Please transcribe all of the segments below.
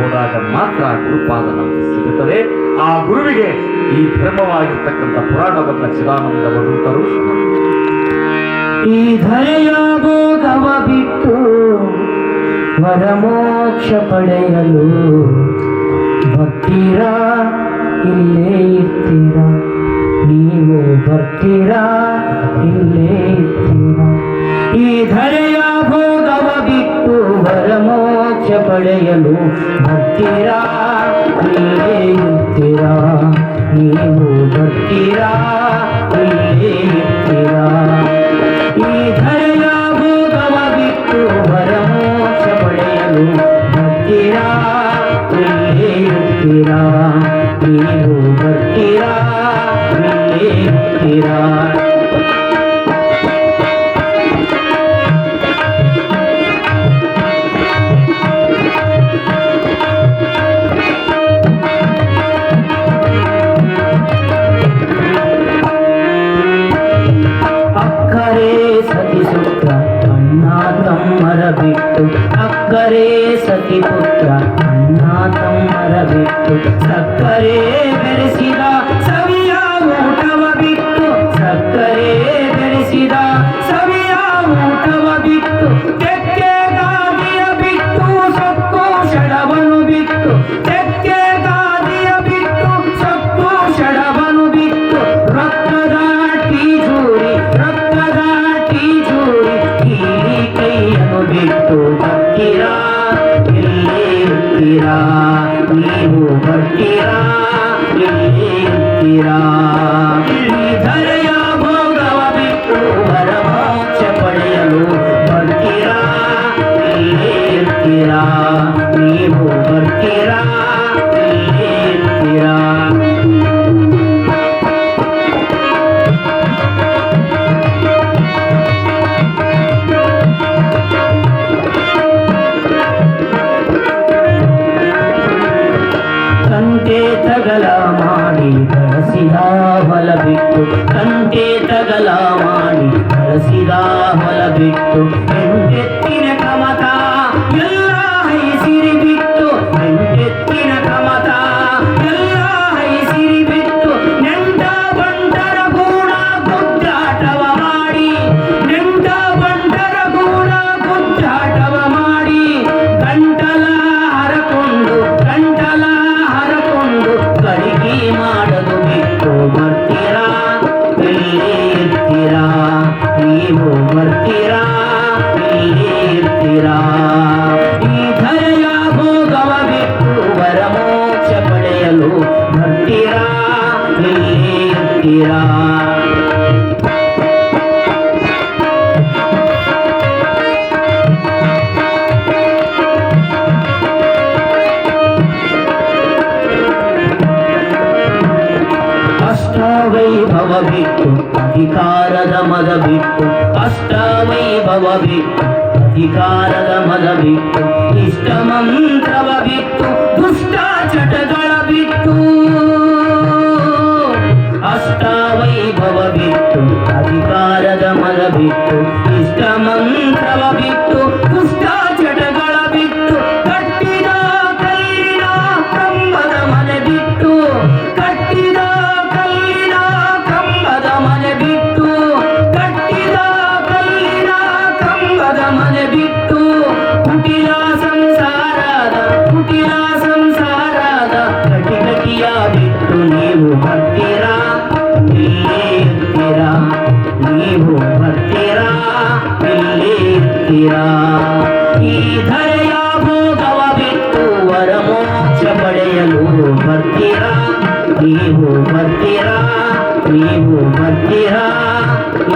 ಹೋದಾಗ ಮಾತ್ರ ಗುರುಪಾದ ನಮಗೆ ಸಿಗುತ್ತದೆ. ಆ ಗುರುವಿಗೆ ಈ ಧರ್ಮವಾಗಿರ್ತಕ್ಕಂಥ ಪುರಾಣವನ್ನ ಚಿದಾನಂದ ಭಗವಂತರು ಈ ಧರೆಯ ಭೋಗವ ಬಿಟ್ಟು ವರಮೋಕ್ಷ ಪಡೆಯಲು ಬರ್ತೀರಾ ಇಲ್ಲೇ ಇರ್ತೀರಾ, ನೀವು ಬರ್ತೀರಾ ಇಲ್ಲೇ ಇರ್ತೀರಾ. ಈ ಧರೆಯ ಭೋಗವ ಬಿಟ್ಟು ವರಮೋಕ್ಷ ಪಡೆಯಲು ಬರ್ತೀರಾ ಇಲ್ಲೇ ಇರ್ತೀರಾ, ನೀವು ಬರ್ತೀರಾ ಇಲ್ಲೇ ಇರ್ತೀರಾ. ಈ ಧರೆಯ ಭೋಗವ ಬಿಟ್ಟು ವರಮೋಕ್ಷ ಪಡೆಯಲು ಬರ್ತೀರಾ ಇಲ್ಲೇ ಇರ್ತೀರಾ, ನೀವು ಬರ್ತೀರಾ ಇಲ್ಲೇ ಇರ್ತೀರಾ. ಬಿಟ್ಟು ಅಕ್ಕರೆ ಸತಿ ಪುತ್ರ ಅಣ್ಣ ತಮ್ಮರ ಬಿಟ್ಟು ಸಕ್ಕರೆ ಬೆರೆಸಿದ ಸವಿಯ ಊಟವ ಬಿಟ್ಟು ಸಕ್ಕರೆ ಬೆರೆಸಿದ ಸವಿಯ ಊಟವ ಬಿಟ್ಟು ತೆಕ್ಕೆ ಗಾದಿಯ ಬಿಟ್ಟು ಸೊಕ್ಕು ಷಡವನು ಬಿಟ್ಟು ತೆಕ್ಕೆ ಗಾದಿಯ ಬಿಟ್ಟು ಸೊಕ್ಕು ಷಡವನು ಬಿಟ್ಟು ರಕ್ತದ ಟೀಜೂರಿ ರಕ್ತದ ಟೀಜೂರಿ ಕೀರಿ ಕೈಯನ್ನು ಬಿಟ್ಟು ಬರ್ತೀರಾ ಇಲ್ಲೇ ಇರ್ತೀರಾ, ನೀವು ಬರ್ತೀರಾ ಇಲ್ಲೇ ಇರ್ತೀರಾ. ಈ ಧರೆಯ ಭೋಗವ ಬಿಟ್ಟು ವರಮೋಕ್ಷ ಪಡೆಯಲು ಬರ್ತೀರಾ ಇಲ್ಲೇ ಇರ್ತೀರಾ, ನೀವು ಬರ್ತೀರಾ ಇಲ್ಲೇ ಇರ್ತೀರಾ. ಕಂಟೆ ತಗಲ ಮಾಡಿ ಬಳಸಿದ ಹೊಲ ಬಿಟ್ಟು ಕಂಟೆ ತಗಲ ಮಾಡಿ ಬಳಸಿದ ಹೊಲ ಬಿಟ್ಟು ಹೆಂಡೆತ್ತಿನ ಕಮತ ಎಲ್ಲ ಹೈಸಿರಿ ಬಿಟ್ಟು ಹೆಂಡೆತ್ತಿನ ಕಮತ ಎಲ್ಲ ಹೈಸಿರಿ ಬಿಟ್ಟು ನೆಂಟ ಬಂಟರ ಗೂಡ ಗುದ್ದಾಟವ ಮಾಡಿ ನೆಂಟ ಬಂಟರ ಗೂಡ ಗುದ್ದಾಟವ ಮಾಡಿ ಗಂಟಲ ಹರಕೊಂಡು ಗಂಟಲ ಹರಕೊಂಡು ಕಡಿಗೆ ಮಾಡಲು ಬಿಟ್ಟು ಬರ್ತೀರಾ ಇಲ್ಲೇ ಇರ್ತೀರಾ, ನೀವು ಬರ್ತೀರಾ ಇಲ್ಲೇ ಇರ್ತೀರಾ. ಈ ಧರೆಯ ಭೋಗವ ಬಿಟ್ಟು ವರಮೋಕ್ಷ ಪಡೆಯಲು ಬರ್ತೀರಾ ಇಲ್ಲೇ ಇರ್ತೀರಾ. ಅಷ್ಟವೈಭವ ಬಿಟ್ಟು ಅಧಿಕಾರದ ಮದ ಬಿಟ್ಟು ಅಷ್ಟವೈಭವ ಬಿಟ್ಟು ಅಧಿಕಾರದ ಮದ ಬಿಟ್ಟು ಇಷ್ಟ ಮಂತ್ರವ ಬಿಟ್ಟು ದುಷ್ಟ ಚಟಗಳ ಬಿಟ್ಟು ಅಷ್ಟವೈಭವ ಬಿಟ್ಟು ಅಧಿಕಾರದ ಮದ ಬಿಟ್ಟು ಇಷ್ಟ ಮಂತ್ರವ ಬಿಟ್ಟು ದುಷ್ಟ ಚಟಗಳ ಬಿಟ್ಟು ಕಟ್ಟಿದ ಕಲ್ಲಿನ ಕಂಬದ ಮನೆ ಬಿಟ್ಟು ಕಟ್ಟಿದ ಕಲ್ಲಿನ ಕಂಬದ ಮನೆ ಬಿಟ್ಟು ಕಟ್ಟಿದ ಕಲ್ಲಿನ ಕಂಬದ ಮನೆ ಬಿಟ್ಟು ಕುಟಿಲ ಸಂಸಾರದ ಕಟಿಕಟಿಯ ಬಿಟ್ಟು ನೀವು ಬರ್ತೀರಾ ಇಲ್ಲೇ ಇರ್ತೀರಾ, ನೀವು ಬರ್ತೀರಾ ಇಲ್ಲೇ ಇರ್ತೀರಾ. ಈ ಧರೆಯ ಭೋಗವ ಬಿಟ್ಟು ವರಮೋಕ್ಷ ಪಡೆಯಲು ಬರ್ತೀರಾ, ನೀವು ಬರ್ತೀರಾ, ನೀವು ಬರ್ತೀರಾ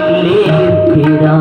ಇಲ್ಲೇ ಇರ್ತೀರಾ.